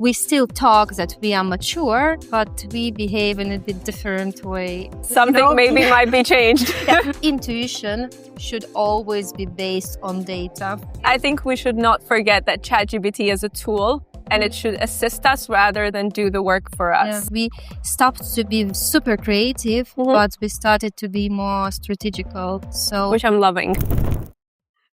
We still talk that we are mature, but we behave in a bit different way. Something maybe might be changed. Intuition should always be based on data. I think we should not forget that ChatGPT is a tool and it should assist us rather than do the work for us. Yeah, we stopped to be super creative, but we started to be more strategical. Which I'm loving.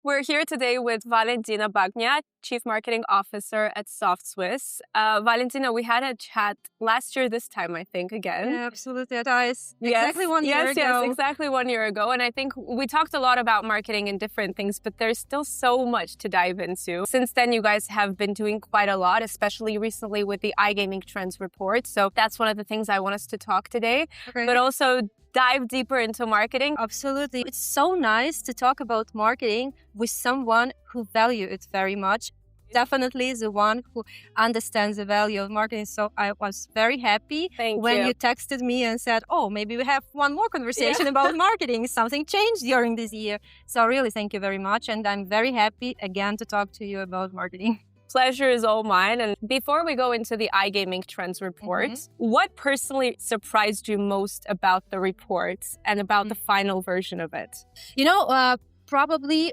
We're here today with Valentina Bagniya, Chief Marketing Officer at SOFTSWISS. Valentina, we had a chat last year this time, I think, again. Yeah, absolutely. Exactly 1 year ago. Yes, exactly 1 year ago. And I think we talked a lot about marketing and different things, but there's still so much to dive into. Since then, you guys have been doing quite a lot, especially recently with the iGaming Trends Report. So that's one of the things I want us to talk today. Okay. But also dive deeper into marketing. Absolutely. It's so nice to talk about marketing with someone who values it very much. Definitely the one who understands the value of marketing. So I was very happy when you texted me and said, oh, maybe we have one more conversation about marketing. Something changed during this year. So really, thank you very much. And I'm very happy again to talk to you about marketing. Pleasure is all mine. And before we go into the iGaming Trends Report, what personally surprised you most about the report and about the final version of it? You know, probably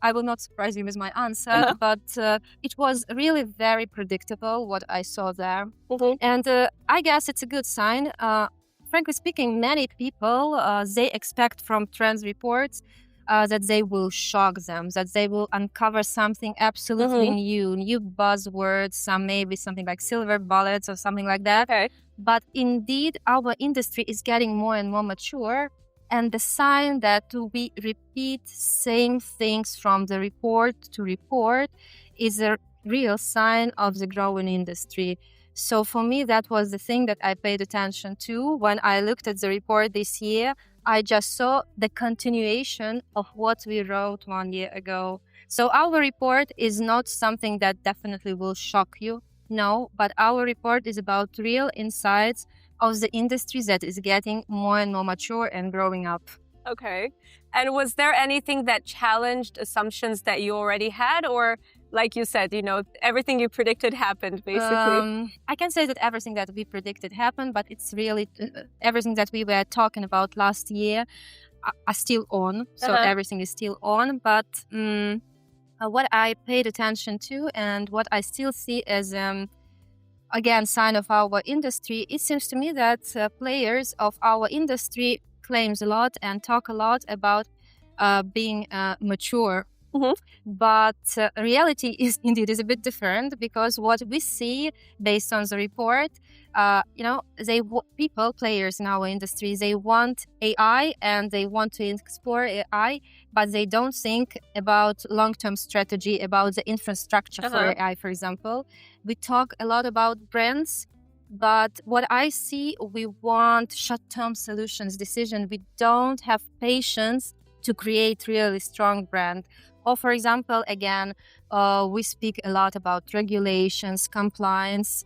I will not surprise you with my answer, but it was really very predictable what I saw there. And I guess it's a good sign. Frankly speaking, many people, they expect from trends reports that they will shock them, that they will uncover something absolutely new buzzwords, maybe something like silver bullets or something like that. Okay. But indeed, our industry is getting more and more mature. And the sign that we repeat same things from the report to report is a real sign of the growing industry. So for me, that was the thing that I paid attention to when I looked at the report this year. I just saw the continuation of what we wrote 1 year ago. So our report is not something that definitely will shock you. No, but our report is about real insights of the industry that is getting more and more mature and growing up. Okay. And was there anything that challenged assumptions that you already had? Or like you said, you know, everything you predicted happened, basically? I can say that everything that we predicted happened, but it's really everything that we were talking about last year are still on. So everything is still on. But what I paid attention to and what I still see as again, sign of our industry, it seems to me that players of our industry claims a lot and talk a lot about being mature. But reality is indeed is a bit different, because what we see based on the report, you know, players in our industry, they want AI and they want to explore AI, but they don't think about long-term strategy, about the infrastructure for AI, for example. We talk a lot about brands, but what I see, we want short-term solutions, decision. We don't have patience to create really strong brand. Or for example, again, we speak a lot about regulations, compliance,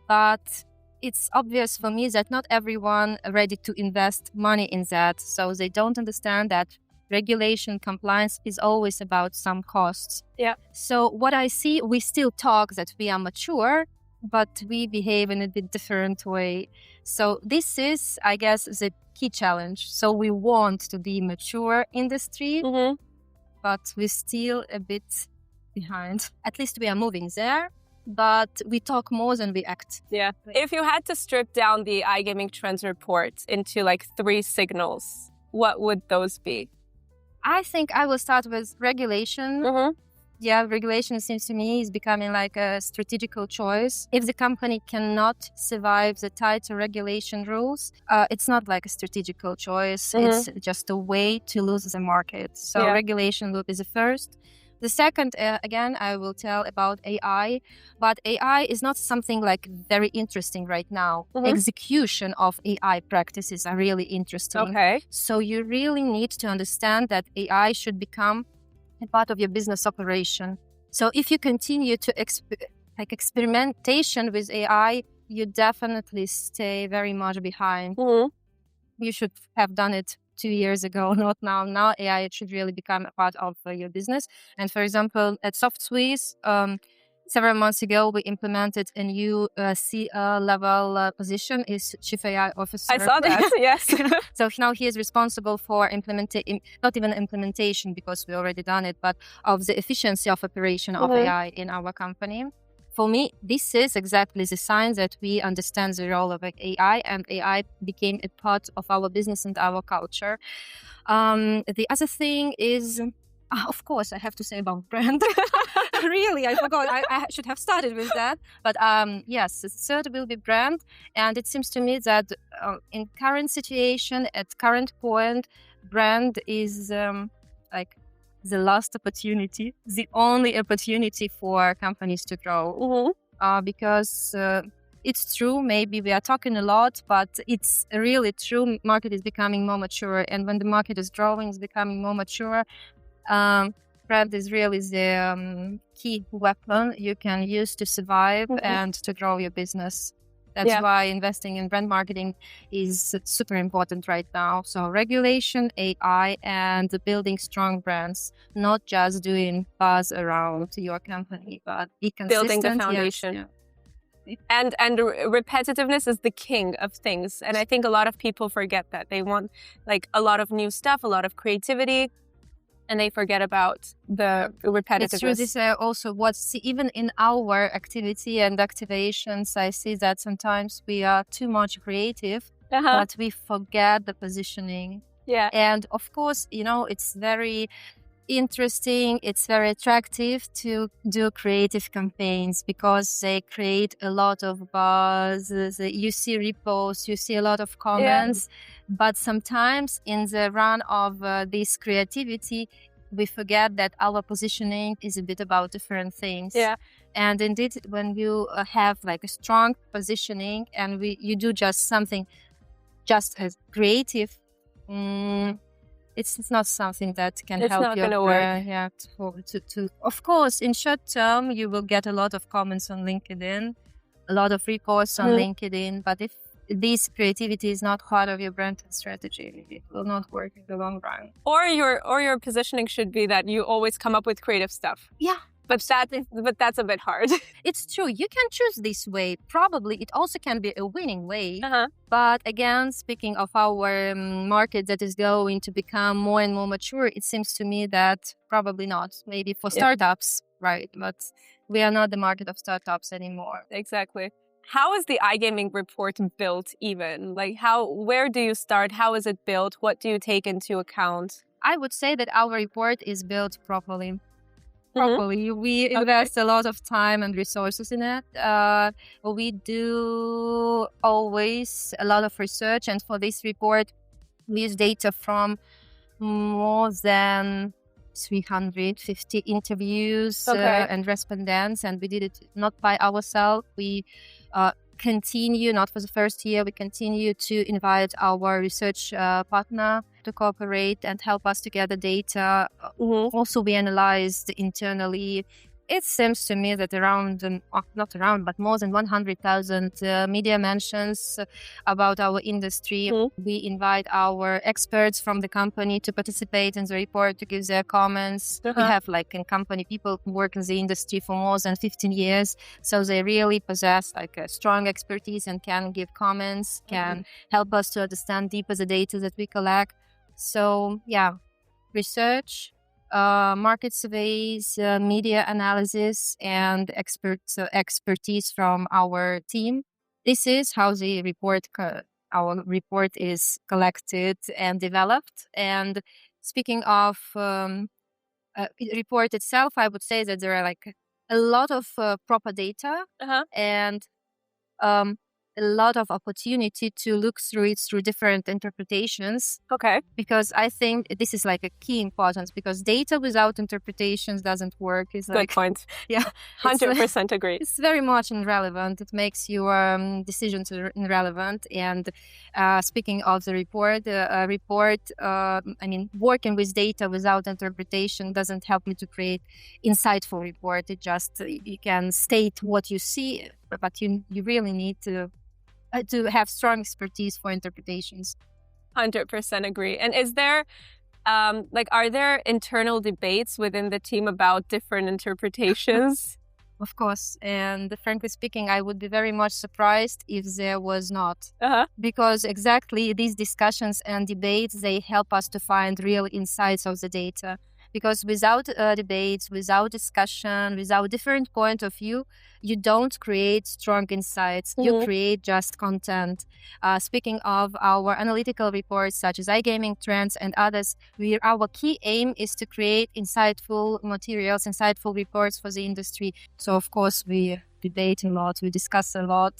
but it's obvious for me that not everyone is ready to invest money in that. So they don't understand that regulation, compliance is always about some costs. Yeah. So what I see, we still talk that we are mature, but we behave in a bit different way. So this is, I guess, the key challenge. So we want to be mature industry, but we're still a bit behind. At least we are moving there, but we talk more than we act. Yeah. If you had to strip down the iGaming Trends Report into like 3 signals, what would those be? I think I will start with regulation. Yeah, regulation seems to me is becoming like a strategical choice. If the company cannot survive the tighter regulation rules, it's not like a strategical choice. It's just a way to lose the market. So regulation will be the first. The second, again, I will tell about AI, but AI is not something like very interesting right now. Execution of AI practices are really interesting. Okay. So you really need to understand that AI should become a part of your business operation. So if you continue to experimentation with AI, you definitely stay very much behind. You should have done it 2 years ago, not now. Now AI should really become a part of your business. And for example, at SoftSWISS, several months ago, we implemented a new C-level position, is Chief AI Officer. I saw that, yes. So now he is responsible for not even implementation, because we already done it, but of the efficiency of operation of AI in our company. For me, this is exactly the sign that we understand the role of AI, and AI became a part of our business and our culture. The other thing is, of course, I have to say about brand. Really, I forgot. I should have started with that. But yes, the third will be brand. And it seems to me that in current situation, at current point, brand is like the last opportunity, the only opportunity for companies to grow. Because it's true, maybe we are talking a lot, but it's really true. Market is becoming more mature. And when the market is growing, it's becoming more mature. Brand is really the key weapon you can use to survive and to grow your business. That's why investing in brand marketing is super important right now. So regulation, AI, and building strong brands, not just doing buzz around your company, but be consistent. Building the foundation. And repetitiveness is the king of things. And I think a lot of people forget that. They want like a lot of new stuff, a lot of creativity, and they forget about the repetitiveness. It's true. This is also even in our activity and activations, I see that sometimes we are too much creative, but we forget the positioning. Yeah. And of course, it's very interesting, it's very attractive to do creative campaigns because they create a lot of buzz. You see reposts, you see a lot of comments, but sometimes in the run of this creativity, we forget that our positioning is a bit about different things. And indeed, when you have like a strong positioning and you do just something just as creative, it's not something that can help you. Of course, in short term, you will get a lot of comments on LinkedIn, a lot of reposts on LinkedIn. But if this creativity is not part of your brand strategy, it will not work in the long run. Or your positioning should be that you always come up with creative stuff. Yeah. But that's a bit hard. It's true. You can choose this way. Probably it also can be a winning way. But again, speaking of our market that is going to become more and more mature, it seems to me that probably not. Maybe for startups, right? But we are not the market of startups anymore. Exactly. How is the iGaming report built even? Like where do you start? How is it built? What do you take into account? I would say that our report is built properly. We invest a lot of time and resources in it. We do always a lot of research, and for this report, we use data from more than 350 interviews and respondents, and we did it not by ourselves. We continue, not for the first year, we continue to invite our research partner to cooperate and help us to gather data. Also, we analyzed internally. It seems to me that but more than 100,000 media mentions about our industry. We invite our experts from the company to participate in the report, to give their comments. We have in company people who work in the industry for more than 15 years. So they really possess a strong expertise and can give comments, can help us to understand deeper the data that we collect. So research, market surveys, media analysis, and expertise from our team. This is how the our report is collected and developed. And speaking of report itself, I would say that there are a lot of proper data and a lot of opportunity to look through it through different interpretations. Because I think this is a key importance, because data without interpretations doesn't work. Good point. 100% agree. It's very much irrelevant. It makes your decisions irrelevant. And speaking of the report, working with data without interpretation doesn't help me to create insightful report. It just, you can state what you see, but you really need to have strong expertise for interpretations. 100% agree. And is there, are there internal debates within the team about different interpretations? Of course. And frankly speaking, I would be very much surprised if there was not. Because exactly these discussions and debates, they help us to find real insights of the data. Because without debates, without discussion, without different point of view, you don't create strong insights. You create just content. Speaking of our analytical reports, such as iGaming trends and others, our key aim is to create insightful materials, insightful reports for the industry. So, of course, we debate a lot, we discuss a lot,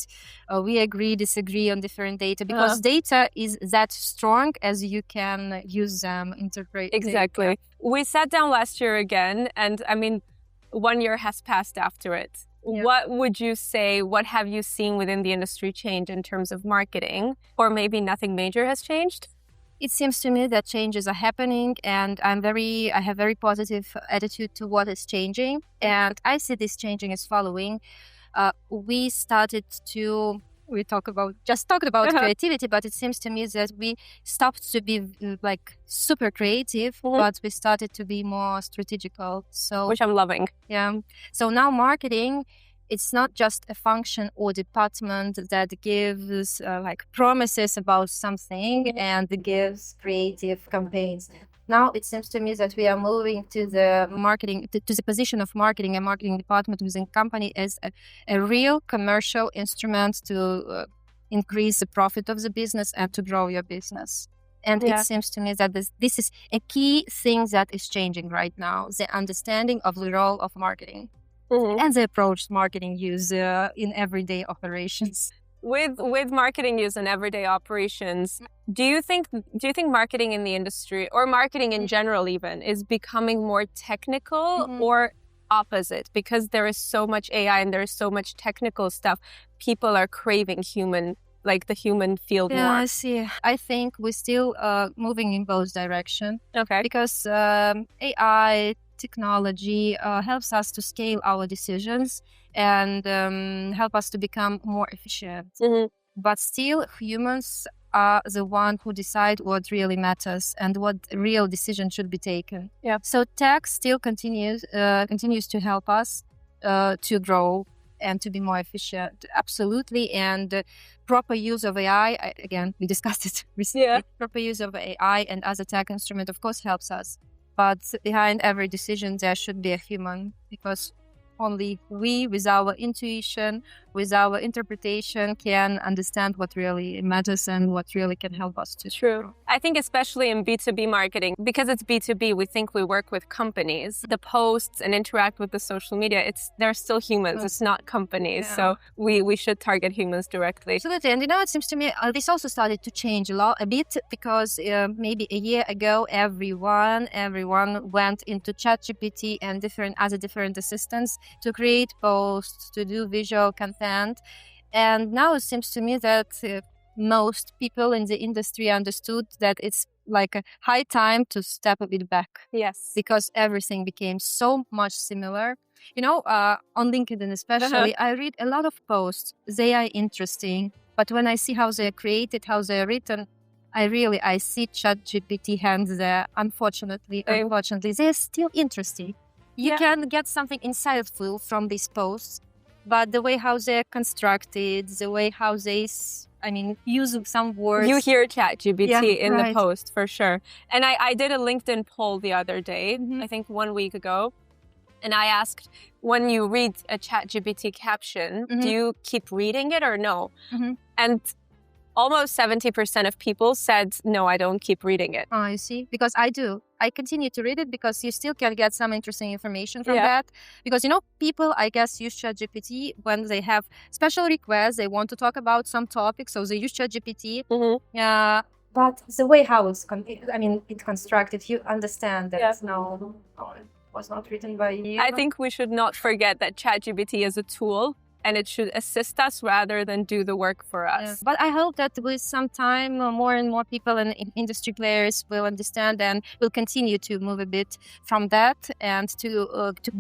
we agree, disagree on different data, because data is that strong as you can use them, interpret. Exactly. We sat down last year again, and I mean, 1 year has passed after it. What would you say, what have you seen within the industry change in terms of marketing? Or maybe nothing major has changed? It seems to me that changes are happening, and I have very positive attitude to what is changing. And I see this changing as following. We talked about creativity, but it seems to me that we stopped to be like super creative, but we started to be more strategical. So, which I'm loving. Yeah. So now marketing, it's not just a function or department that gives promises about something and gives creative campaigns. Now it seems to me that we are moving to the marketing, to the position of marketing and marketing department within company as a real commercial instrument to increase the profit of the business and to grow your business. And it seems to me that this is a key thing that is changing right now, the understanding of the role of marketing. And the approach marketing use in everyday operations. With marketing use in everyday operations, do you think marketing in the industry, or marketing in general even, is becoming more technical or opposite? Because there is so much AI and there is so much technical stuff, people are craving the human field more. I see. I think we're still moving in both directions. Okay. Because AI technology helps us to scale our decisions and help us to become more efficient. But still, humans are the one who decide what really matters and what real decision should be taken. So tech still continues to help us to grow and to be more efficient. Absolutely. And proper use of AI, again, we discussed it recently. Proper use of AI and other tech instrument, of course, helps us. But behind every decision, there should be a human, because only we, with our intuition, with our interpretation, can understand what really matters and what really can help us to. True. I think especially in B2B marketing, because it's B2B, we think we work with companies. The posts and interact with the social media, they're still humans, it's not companies. So we should target humans directly. Absolutely. And it seems to me this also started to change a bit, because maybe a year ago, everyone went into ChatGPT and different assistants to create posts, to do visual content. And now it seems to me that most people in the industry understood that it's like a high time to step a bit back. Yes. Because everything became so much similar. On LinkedIn especially, I read a lot of posts. They are interesting. But when I see how they're created, how they're written, I see ChatGPT hands there. Unfortunately, they're still interesting. You can get something insightful from these posts, but the way how they're constructed, the way how they, use some words. You hear ChatGPT in the post, for sure. And I did a LinkedIn poll the other day, I think 1 week ago, and I asked, when you read a ChatGPT caption, do you keep reading it or no? And almost 70% of people said, no, I don't keep reading it. Oh, you see? Because I do. I continue to read it because you still can get some interesting information from that. Because, people, I guess, use ChatGPT when they have special requests. They want to talk about some topic, so they use ChatGPT. But the way how it's constructed, you understand that it was not written by you. I think we should not forget that ChatGPT is a tool, and it should assist us rather than do the work for us. But I hope that with some time, more and more people and industry players will understand and will continue to move a bit from that, and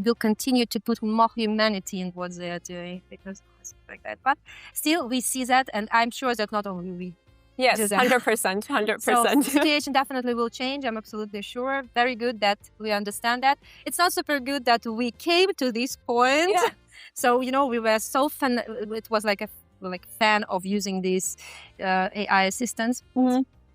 will continue to put more humanity in what they are doing, because it's like that. But still, we see that, and I'm sure that not only we. Yes, 100%. So the situation definitely will change. I'm absolutely sure. Very good that we understand that. It's not super good that we came to this point. So, we were so fan. It was like fan of using these AI assistants.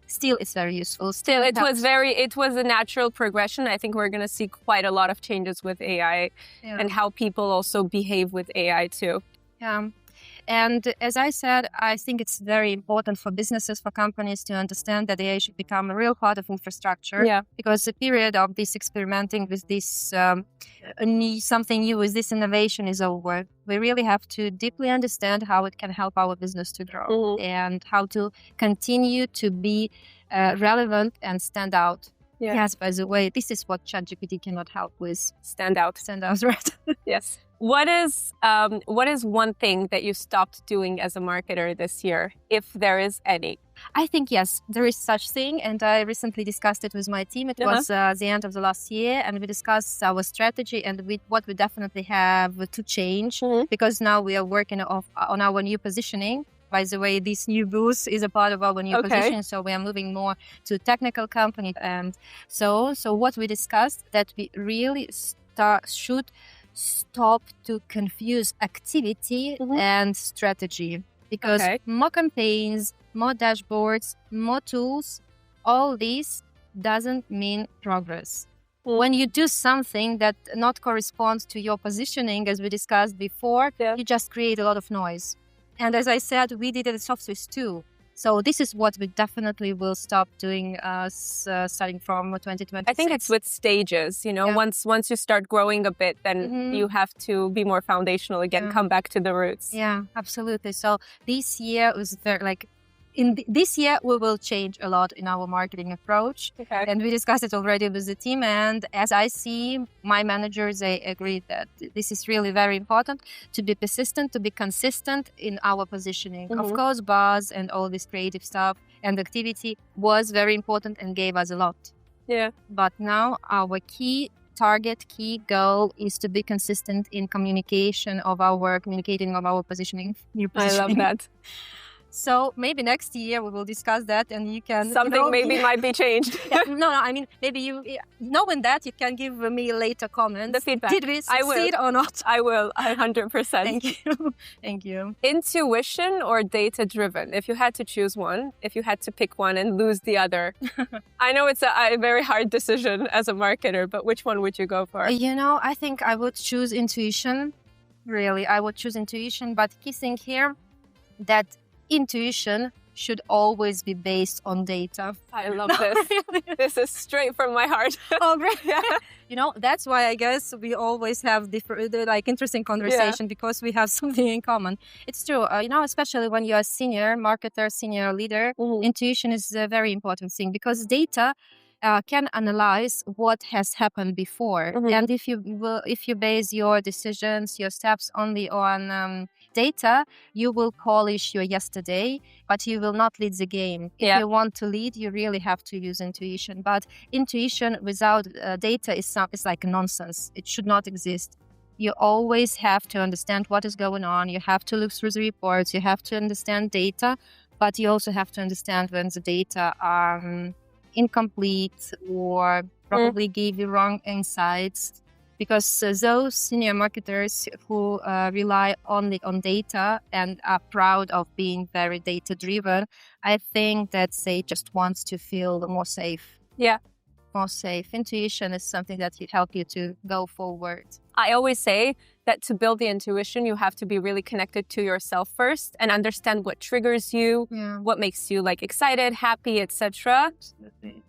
Still, it's very useful. Still, it was a natural progression. I think we're going to see quite a lot of changes with AI and how people also behave with AI too. Yeah. And as I said, I think it's very important for businesses, for companies to understand that AI should become a real part of infrastructure. Yeah. Because the period of this experimenting with this something new, with this innovation is over. We really have to deeply understand how it can help our business to grow and how to continue to be relevant and stand out. Yeah. Yes, by the way, this is what ChatGPT cannot help with. Stand out. Stand out, right? Yes. What is one thing that you stopped doing as a marketer this year, if there is any? I think, yes, there is such thing. And I recently discussed it with my team. It was the end of the last year. And we discussed our strategy and what we definitely have to change. Because now we are working on our new positioning. By the way, this new booth is a part of our new position. So we are moving more to technical company. And so what we discussed, that we really should stop to confuse activity and strategy, because more campaigns, more dashboards, more tools, all this doesn't mean progress. When you do something that not corresponds to your positioning, as we discussed before, you just create a lot of noise. And as I said, we did it at SOFTSWISS too. So this is what we definitely will stop doing starting from 2026. I think it's with stages, once you start growing a bit, then you have to be more foundational again, come back to the roots. Yeah, absolutely. So this year was this year, we will change a lot in our marketing approach. And we discussed it already with the team. And as I see, my managers, they agree that this is really very important to be persistent, to be consistent in our positioning. Of course, buzz and all this creative stuff and activity was very important and gave us a lot. Yeah. But now our key goal is to be consistent in communicating of our positioning. New positioning. I love that. So maybe next year we will discuss that, and you can might be changed. No, I mean, maybe you knowing that, you can give me later comments. The feedback. Did we succeed or not? I will. 100%. Thank you. Thank you. Intuition or data driven? If you had to choose one, if you had to pick one and lose the other, I know it's a very hard decision as a marketer, but which one would you go for? I think I would choose intuition. Really, I would choose intuition. But key thing here, that intuition should always be based on data. I love this. This is straight from my heart. Oh, great. Yeah. That's why I guess we always have different, interesting conversation, because we have something in common. It's true. Especially when you're a senior marketer, senior leader, intuition is a very important thing, because data can analyze what has happened before. And if you base your decisions, your steps only on data, you will polish your yesterday, but you will not lead the game. If you want to lead, you really have to use intuition. But intuition without data is like nonsense. It should not exist. You always have to understand what is going on. You have to look through the reports. You have to understand data, but you also have to understand when the data are incomplete or probably give you wrong insights. Because those senior marketers who rely only on data and are proud of being very data-driven, I think that they just want to feel more safe. Yeah. More safe. Intuition is something that will help you to go forward. I always say that to build the intuition, you have to be really connected to yourself first and understand what triggers you, what makes you excited, happy, etc.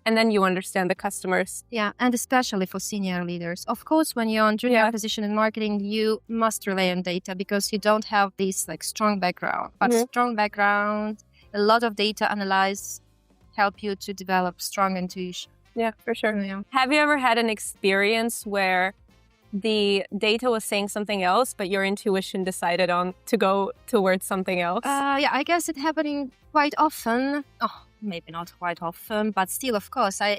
And then you understand the customers. Yeah, and especially for senior leaders. Of course, when you're on junior position in marketing, you must rely on data because you don't have this strong background. But strong background, a lot of data analyze help you to develop strong intuition. Yeah, for sure. Yeah. Have you ever had an experience where the data was saying something else, but your intuition decided on to go towards something else? Yeah, I guess it's happening quite often. Oh, maybe not quite often, but still, of course. I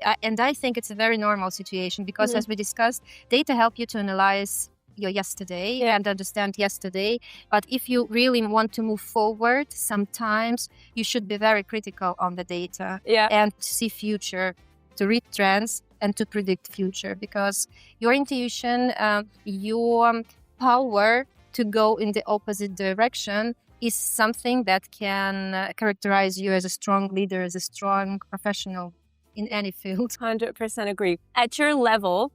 think it's a very normal situation because, as we discussed, data help you to analyze your yesterday and understand yesterday. But if you really want to move forward, sometimes you should be very critical on the data and see future, to read trends and to predict future, because your intuition, your power to go in the opposite direction is something that can characterize you as a strong leader, as a strong professional in any field. 100% agree. At your level,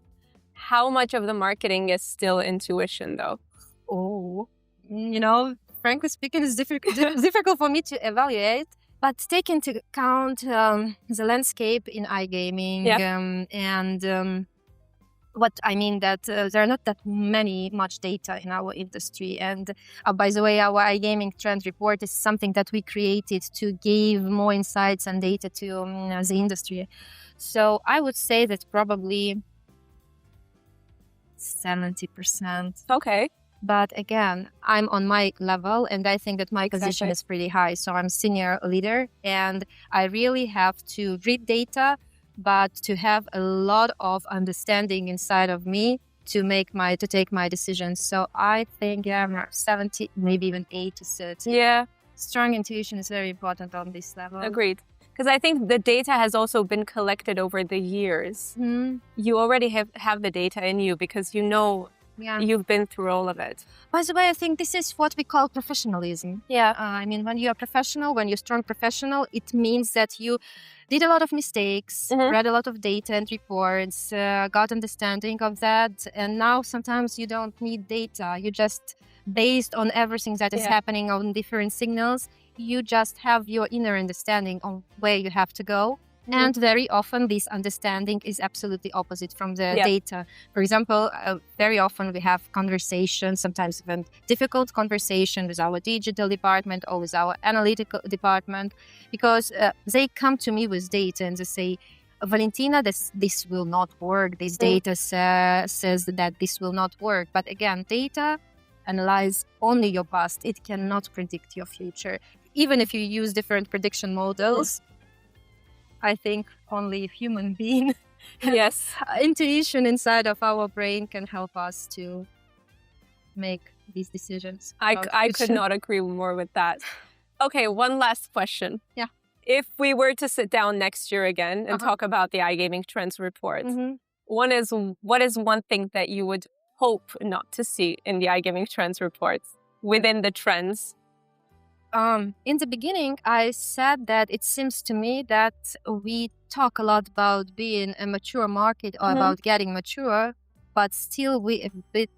how much of the marketing is still intuition, though? Oh, frankly speaking, it's difficult for me to evaluate. But take into account the landscape in iGaming and what I mean that there are not that much data in our industry. And by the way, our iGaming trend report is something that we created to give more insights and data to the industry. So I would say that probably 70%. Okay. But again, I'm on my level and I think that my position is pretty high. So I'm senior leader and I really have to read data, but to have a lot of understanding inside of me to take my decisions. So I think 70, maybe even 80 to 30. Yeah. Strong intuition is very important on this level. Agreed. Because I think the data has also been collected over the years. You already have the data in you because you've been through all of it. By the way, I think this is what we call professionalism. Yeah. When you're a professional, when you're a strong professional, it means that you did a lot of mistakes, read a lot of data and reports, got understanding of that. And now sometimes you don't need data. You just, based on everything that is happening on different signals, you just have your inner understanding on where you have to go. And very often this understanding is absolutely opposite from the data. For example, very often we have conversations, sometimes even difficult conversation with our digital department or with our analytical department, because they come to me with data and they say, Valentina, this will not work. This data says that this will not work. But again, data analyze only your past. It cannot predict your future. Even if you use different prediction models, I think only human being, intuition inside of our brain can help us to make these decisions. I could not agree more with that. Okay, one last question. Yeah. If we were to sit down next year again and talk about the iGaming Trends report, what is one thing that you would hope not to see in the iGaming Trends report within the trends? In the beginning, I said that it seems to me that we talk a lot about being a mature market or about getting mature, but still we a bit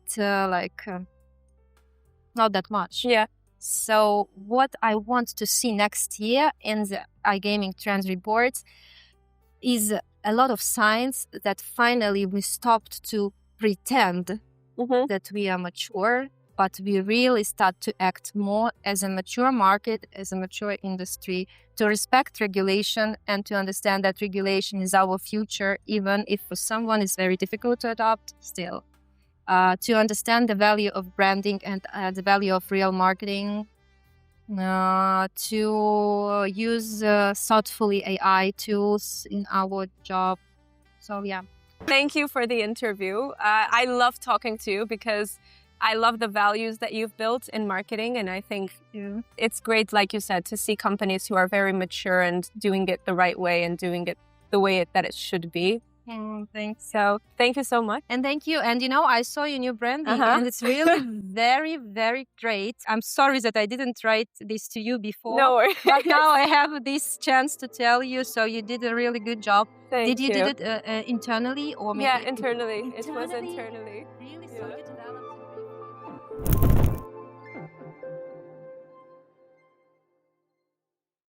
not that much. Yeah. So what I want to see next year in the iGaming Trends report is a lot of signs that finally we stopped to pretend that we are mature, but we really start to act more as a mature market, as a mature industry, to respect regulation and to understand that regulation is our future, even if for someone it's very difficult to adopt still. To understand the value of branding and the value of real marketing, to use thoughtfully AI tools in our job. So, yeah. Thank you for the interview. I love talking to you because I love the values that you've built in marketing. And I think it's great, like you said, to see companies who are very mature and doing it the right way and doing it the way that it should be. Thanks. So thank you so much. And thank you. And I saw your new branding and it's really very, very great. I'm sorry that I didn't write this to you before. No worries. But now I have this chance to tell you. So you did a really good job. Did you do it internally or maybe? Yeah, internally. It was internally. Really? So you